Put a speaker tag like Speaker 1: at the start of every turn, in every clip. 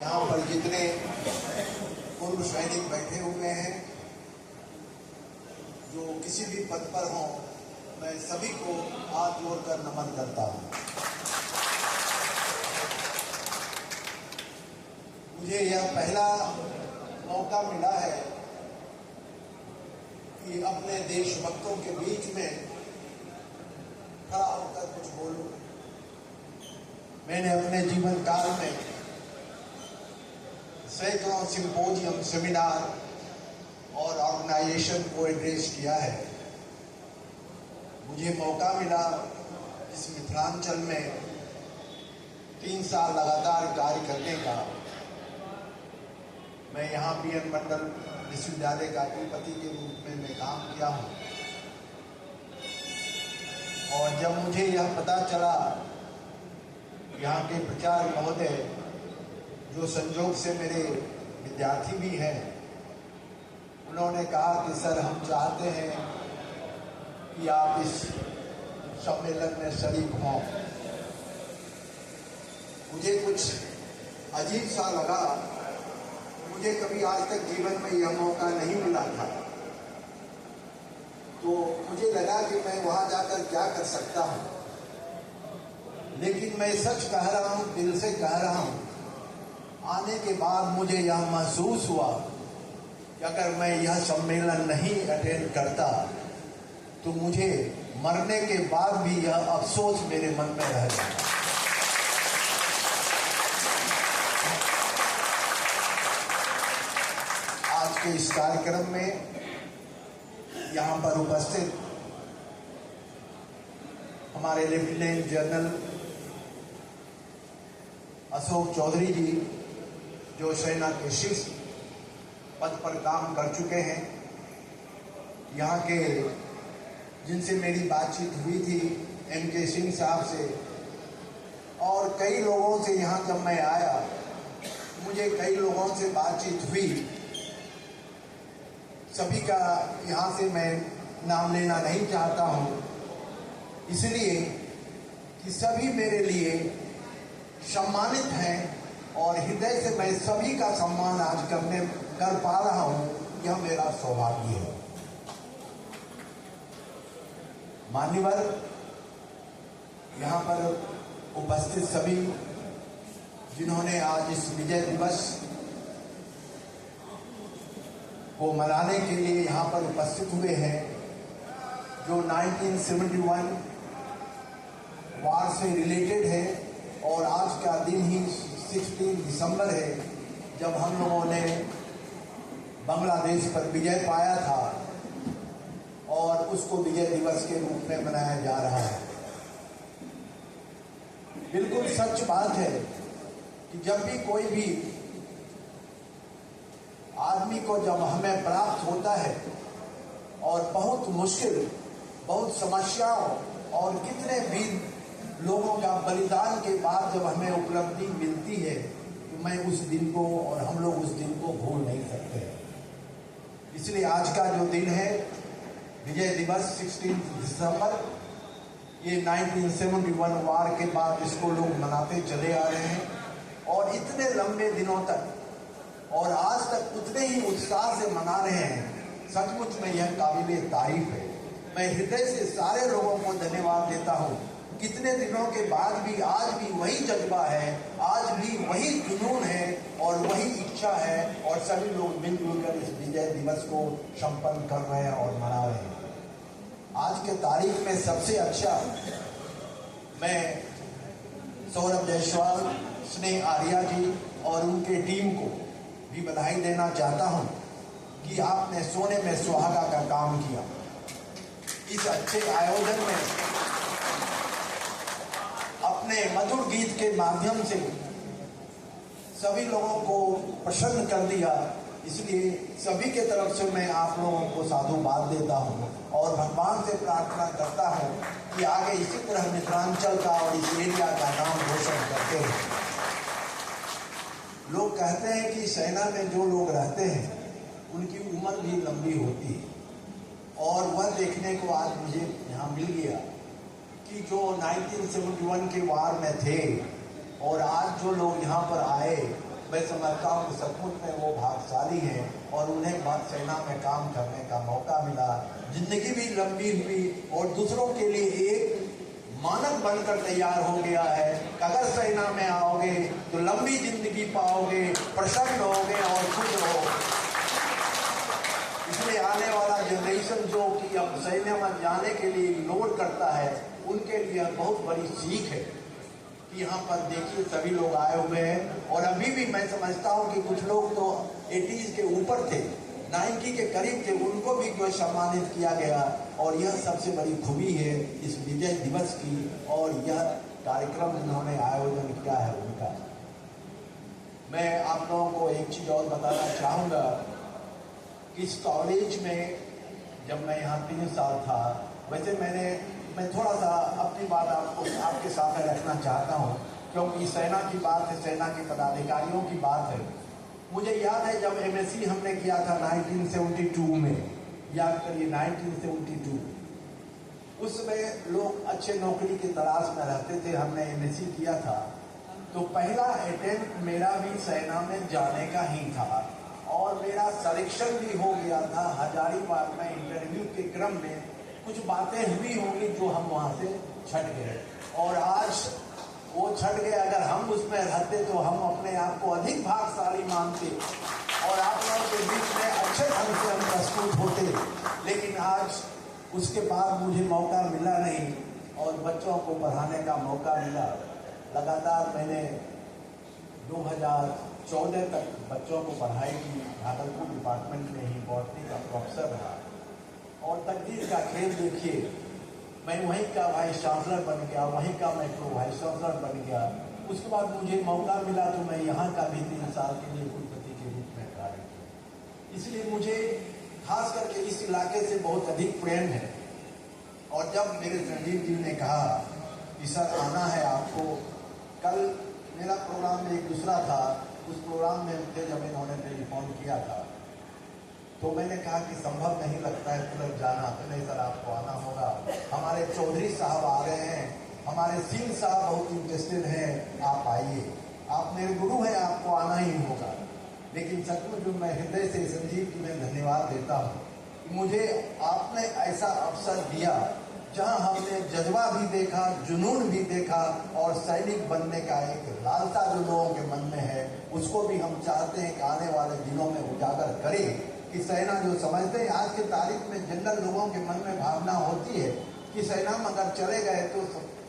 Speaker 1: यहाँ पर जितने पूर्व सैनिक बैठे हुए हैं, जो किसी भी पद पर हों, मैं सभी को हाथ जोड़कर नमन करता हूँ। मुझे यह पहला मौका मिला है कि अपने देशभक्तों के बीच में खड़ा होकर कुछ बोलूं। मैंने अपने जीवन काल में सैकड़ों सिंपोजियम, सेमिनार और ऑर्गेनाइजेशन को एड्रेस किया है। मुझे मौका मिला इस मिथिलांचल में 3 साल लगातार कार्य करने का। मैं यहाँ BN मंडल विश्वविद्यालय का कुलपति के रूप में मैं काम किया हूँ। और जब मुझे यह पता चला, यहाँ के प्राचार्य महोदय जो संजोग से मेरे विद्यार्थी भी हैं, उन्होंने कहा कि सर, हम चाहते हैं कि आप इस सम्मेलन में शरीक हों। मुझे कुछ अजीब सा लगा। मुझे कभी आज तक जीवन में यह मौका नहीं मिला था, तो मुझे लगा कि मैं वहां जाकर क्या कर सकता हूं। लेकिन मैं सच कह रहा हूं, दिल से कह रहा हूं, आने के बाद मुझे यह महसूस हुआ कि अगर मैं यह सम्मेलन नहीं अटेंड करता तो मुझे मरने के बाद भी यह अफसोस मेरे मन में रह जाता। आज के इस कार्यक्रम में यहाँ पर उपस्थित हमारे लेफ्टिनेंट जनरल अशोक चौधरी जी, जो सेना के शीर्ष पद पर काम कर चुके हैं, यहाँ के जिनसे मेरी बातचीत हुई थी, MK सिंह साहब से, और कई लोगों से यहाँ जब मैं आया, मुझे कई लोगों से बातचीत हुई। सभी का यहाँ से मैं नाम लेना नहीं चाहता हूँ, इसलिए कि सभी मेरे लिए सम्मानित हैं और हृदय से मैं सभी का सम्मान आज कर पा रहा हूं। यह मेरा सौभाग्य है। मान्यवर, यहाँ पर उपस्थित सभी जिन्होंने आज इस विजय दिवस को मनाने के लिए यहाँ पर उपस्थित हुए हैं, जो 1971 वार से रिलेटेड है, और आज का दिन ही 16 दिसंबर है, जब हम लोगों ने बांग्लादेश पर विजय पाया था, और उसको विजय दिवस के रूप में मनाया जा रहा है। बिल्कुल सच बात है कि जब भी कोई भी आदमी को जब हमें प्राप्त होता है, और बहुत मुश्किल, बहुत समस्याओं और कितने भी लोगों का बलिदान के बाद जब हमें उपलब्धि मिलती है, तो मैं उस दिन को और हम लोग उस दिन को भूल नहीं सकते। इसलिए आज का जो दिन है, विजय दिवस 16 दिसंबर, ये 1971 वार के बाद इसको लोग मनाते चले आ रहे हैं, और इतने लंबे दिनों तक और आज तक उतने ही उत्साह से मना रहे हैं। सचमुच में यह काबिल तारीफ है। मैं हृदय से सारे लोगों को धन्यवाद देता हूँ। कितने दिनों के बाद भी आज भी वही जज्बा है, आज भी वही जुनून है और वही इच्छा है, और सभी लोग मिलजुल कर इस विजय दिवस को संपन्न कर रहे हैं और मना रहे हैं। आज के तारीख में सबसे अच्छा मैं सौरभ जायसवाल, स्नेह आर्या जी और उनके टीम को भी बधाई देना चाहता हूं कि आपने सोने में सुहागा का काम किया। इस अच्छे आयोजन में अपने मधुर गीत के माध्यम से सभी लोगों को प्रसन्न कर दिया। इसलिए सभी के तरफ से मैं आप लोगों को साधुवाद देता हूं और भगवान से प्रार्थना करता हूं कि आगे इसी तरह मिथिलांचल का और इस एरिया का नाम रोशन करते हैं। लोग कहते हैं कि सेना में जो लोग रहते हैं उनकी उम्र भी लंबी होती है, और वह देखने को आज मुझे यहाँ मिल गया कि जो 1971 के वार में थे और आज जो लोग यहाँ पर आए मैं समझता हूँ कि सचमुच में वो भाग्यशाली हैं और उन्हें सेना में काम करने का मौका मिला। जिंदगी भी लंबी हुई और दूसरों के लिए एक मानक बनकर तैयार हो गया है कि अगर सेना में आओगे तो लंबी जिंदगी पाओगे, प्रसन्न होगे और खुश रहोगे। इसलिए आने वाला जनरेशन जो कि अब सैन्य में जाने के लिए इग्नोर करता है, उनके लिए बहुत बड़ी सीख है कि यहाँ पर देखिए सभी लोग आए हुए हैं और अभी भी मैं समझता हूँ कि कुछ लोग तो 80s के ऊपर थे, 90 के करीब थे, उनको भी जो सम्मानित किया गया। और यह सबसे बड़ी खूबी है इस विजय दिवस की और यह कार्यक्रम जिन्होंने आयोजन किया है उनका। मैं आप लोगों को एक चीज और बताना चाहूँगा कि इस कॉलेज में जब मैं यहाँ 3 साल था, वैसे मैं थोड़ा सा अपनी बात आपके साथ रखना चाहता हूँ, क्योंकि सेना की बात है, सेना के पदाधिकारियों की बात है। मुझे याद है जब एमएससी हमने किया था 1972 में, याद करिए 1972, उस समय लोग अच्छे नौकरी की तलाश में रहते थे। हमने एमएससी किया था तो पहला अटेम्प्ट मेरा भी सेना में जाने का ही था और मेरा सिलेक्शन भी हो गया था। हजारीबाग में इंटरव्यू के क्रम में कुछ बातें हुई होंगी जो हम वहां से छट गए और आज वो छट गए। अगर हम उसमें रहते तो हम अपने आप को अधिक भाग्यशाली मानते और आप लोगों के बीच में अच्छे ढंग से हम प्रस्तुत होते। लेकिन आज उसके बाद मुझे मौका मिला नहीं और बच्चों को पढ़ाने का मौका मिला। लगातार मैंने 2014 तक बच्चों को पढ़ाई की, भागलपुर डिपार्टमेंट में ही बॉटनी का प्रोफेसर रहा और तकदीर का खेल देखिए, मैं वहीं का वाइस चांसलर बन गया, वहीं का मैं प्रो वाइस चांसलर बन गया। उसके बाद मुझे मौका मिला तो मैं यहाँ का भी 3 साल के लिए कुलपति के रूप में कार्य किया। इसलिए मुझे खास करके इस इलाके से बहुत अधिक प्रेम है। और जब मेरे संजीव जी ने कहा कि सर आना है आपको, कल मेरा प्रोग्राम एक दूसरा था, उस प्रोग्राम में मुझे जब इन्होंने टेलीफोन किया था तो मैंने कहा कि संभव नहीं लगता है तुरंत जाना। तो नहीं सर आपको आना होगा, हमारे चौधरी साहब आ रहे हैं, हमारे सिंह साहब बहुत इंटरेस्टेड हैं, आप आइए, आप मेरे गुरु हैं, आपको आना ही होगा। लेकिन सचमुच मैं हृदय से संजीव जी में धन्यवाद देता हूँ कि मुझे आपने ऐसा अवसर दिया जहाँ हमने जज्बा भी देखा, जुनून भी देखा और सैनिक बनने का एक लालसा जो लोगों के मन में है उसको भी हम चाहते हैं कि आने वाले दिनों में उजागर करें कि सेना जो समझते हैं आज की तारीख में जनरल लोगों के मन में भावना होती है कि सेना में अगर चले गए तो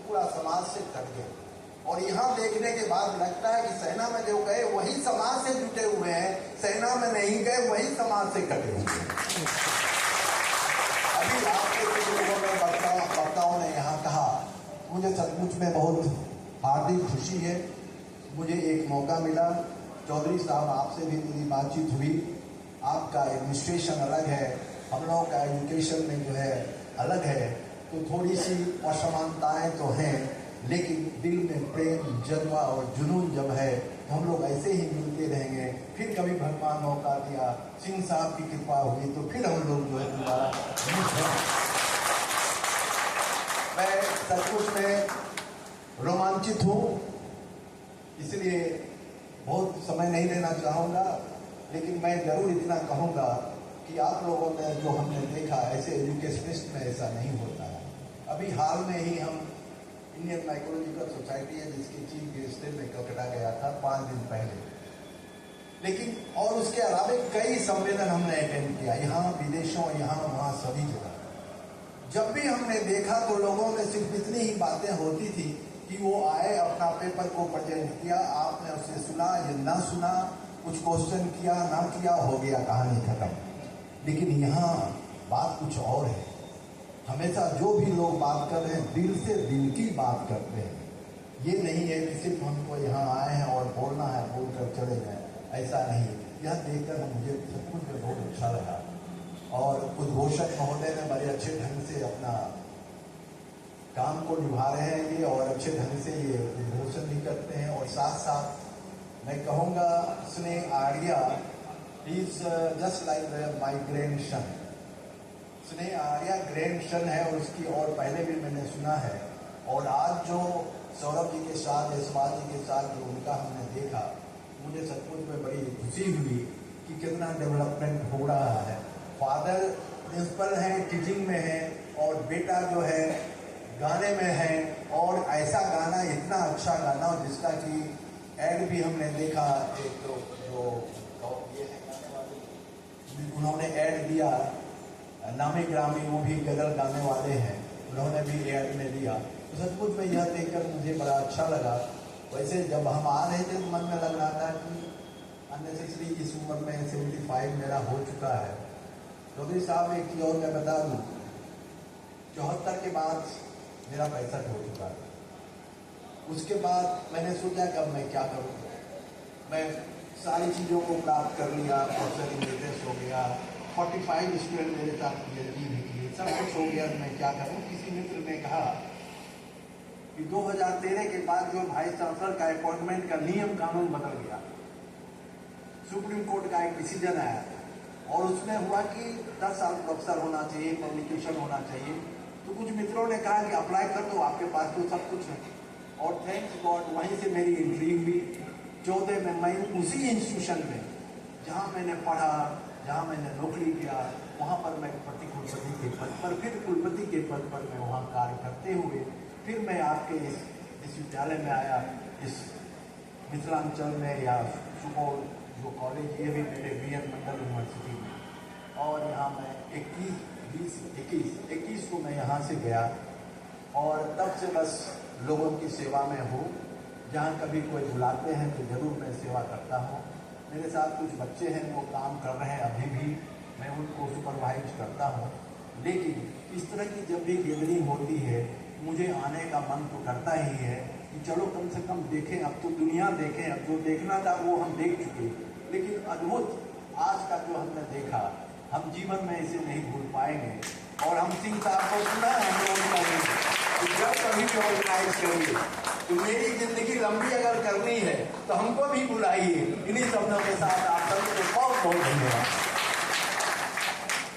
Speaker 1: पूरा समाज से कट गए। और यहाँ देखने के बाद लगता है कि सेना में जो गए वही समाज से जुटे हुए हैं, सेना में नहीं गए वही समाज से कटे हुए हैं। अभी आपके कुछ लोगों में वक्ताओं ने यहाँ कहा, मुझे सचमुच में बहुत हार्दिक खुशी है। मुझे एक मौका मिला, चौधरी साहब आपसे भी मेरी बातचीत हुई, आपका एडमिनिस्ट्रेशन अलग है, हम लोगों का एजुकेशन में जो है अलग है, तो थोड़ी सी असमानताएं तो हैं, लेकिन दिल में प्रेम, जज्बा और जुनून जब है तो हम लोग ऐसे ही मिलते रहेंगे। फिर कभी भगवान मौका दिया, सिंह साहब की कृपा हुई तो फिर हम लोग जो है दोबारा मैं सचमुच में रोमांचित हूँ, इसलिए बहुत समय नहीं लेना चाहूँगा, लेकिन मैं जरूर इतना कहूँगा कि आप लोगों ने जो हमने देखा ऐसे एजुकेशनिस्ट में ऐसा नहीं होता है। अभी हाल में ही हम इंडियन माइकोलॉजिकल सोसाइटी है जिसकी चीफ गेस्ट में कलकत्ता गया था 5 दिन पहले, लेकिन और उसके अलावा कई सम्मेलन हमने अटेंड किया, यहाँ विदेशों, यहाँ वहाँ सभी जगह। जब भी हमने देखा तो लोगों में सिर्फ इतनी ही बातें होती थी कि वो आए, अपना पेपर को प्रेजेंट किया, आपने उसे सुना या ना सुना, कुछ क्वेश्चन किया ना किया, हो गया, कहानी खत्म। लेकिन यहाँ बात कुछ और है। हमेशा जो भी लोग बात कर रहे हैं दिल से दिल की बात करते हैं। ये नहीं है कि सिर्फ हमको यहाँ आए हैं और बोलना है, बोलकर चले गए, ऐसा नहीं। यह देखकर मुझे सचमुच में बहुत अच्छा लगा और उद्घोषक महोदय ने बड़े अच्छे ढंग से अपना काम को निभा रहे हैं ये और अच्छे ढंग से ये उद्घोषण भी करते हैं। और साथ साथ मैं कहूँगा स्नेह Arya is just like my grandson. स्नेह आर्या ग्रैंडसन है और उसकी और पहले भी मैंने सुना है। और आज जो सौरभ जी के साथ, यशपाल जी के साथ जो उनका हमने देखा, मुझे सचमुच में बड़ी खुशी हुई कि कितना डेवलपमेंट हो रहा है। फादर प्रिंसिपल हैं, टीचिंग में है, और बेटा जो है गाने में है, और ऐसा गाना, इतना अच्छा गाना जिसका कि एड भी हमने देखा। एक तो जो ये है गाने वाले, उन्होंने एड दिया, नामी ग्रामी, वो भी गजल गाने वाले हैं, उन्होंने भी एड में दिया। तो सचमुच में यह देखकर मुझे बड़ा अच्छा लगा। वैसे जब हम आ रहे थे तो मन में लग रहा था कि अननेसेसरी इस उम्र में 75 मेरा हो चुका है। चौधरी साहब, एक चीज और मैं बता दूं, 74 के बाद मेरा 65 हो चुका है। उसके बाद मैंने सोचा कि अब मैं क्या करूं। मैं सारी चीज़ों को प्राप्त कर लिया, प्रोफेसर इमेरिटस हो गया, 45 स्टूडेंट मेरे साथ PhD भी किए, सब कुछ हो गया। मैं क्या करूं। किसी मित्र ने कहा कि 2013 के बाद जो वाइस चांसलर का अपॉइंटमेंट का नियम कानून बदल गया, सुप्रीम कोर्ट का एक डिसीजन आया और उसमें हुआ कि 10 साल प्रोफेसर होना चाहिए, पब्लिकेशन होना चाहिए। तो कुछ मित्रों ने कहा कि अप्लाई कर दो, आपके पास तो सब कुछ है। और थैंक्स गॉड वहीं से मेरी एंट्री हुई। 14 में मैं उसी इंस्टीट्यूशन में जहाँ मैंने पढ़ा, जहाँ मैंने नौकरी किया, वहाँ पर मैं कुलपति के पद पर, फिर कुलपति के पद पर मैं वहाँ कार्य करते हुए फिर मैं आपके इस विश्वविद्यालय में आया, इस मिथिलांचल में, या सुपौल जो कॉलेज, ये भी मेरे BN मंडल यूनिवर्सिटी में। और यहाँ मैं 21 को मैं यहाँ से गया और तब से बस लोगों की सेवा में हूँ। जहाँ कभी कोई बुलाते हैं तो जरूर मैं सेवा करता हूँ। मेरे साथ कुछ बच्चे हैं, वो काम कर रहे हैं अभी भी, मैं उनको सुपरवाइज करता हूँ। लेकिन इस तरह की जब भी गैदरिंग होती है, मुझे आने का मन तो करता ही है कि चलो कम से कम देखें, अब तो दुनिया देखें, अब जो देखना था वो हम देख चुके। लेकिन अद्भुत आज का जो हमने देखा, हम जीवन में इसे नहीं भूल पाएंगे। और हम सिंह साहब को सुना अनुरोध करेंगे कि जब कभी भी ऑर्गेनाइज करिए तो मेरी जिंदगी लंबी अगर करनी है तो हमको भी बुलाइए। इन्हीं शब्दों के साथ आप सबको बहुत बहुत धन्यवाद।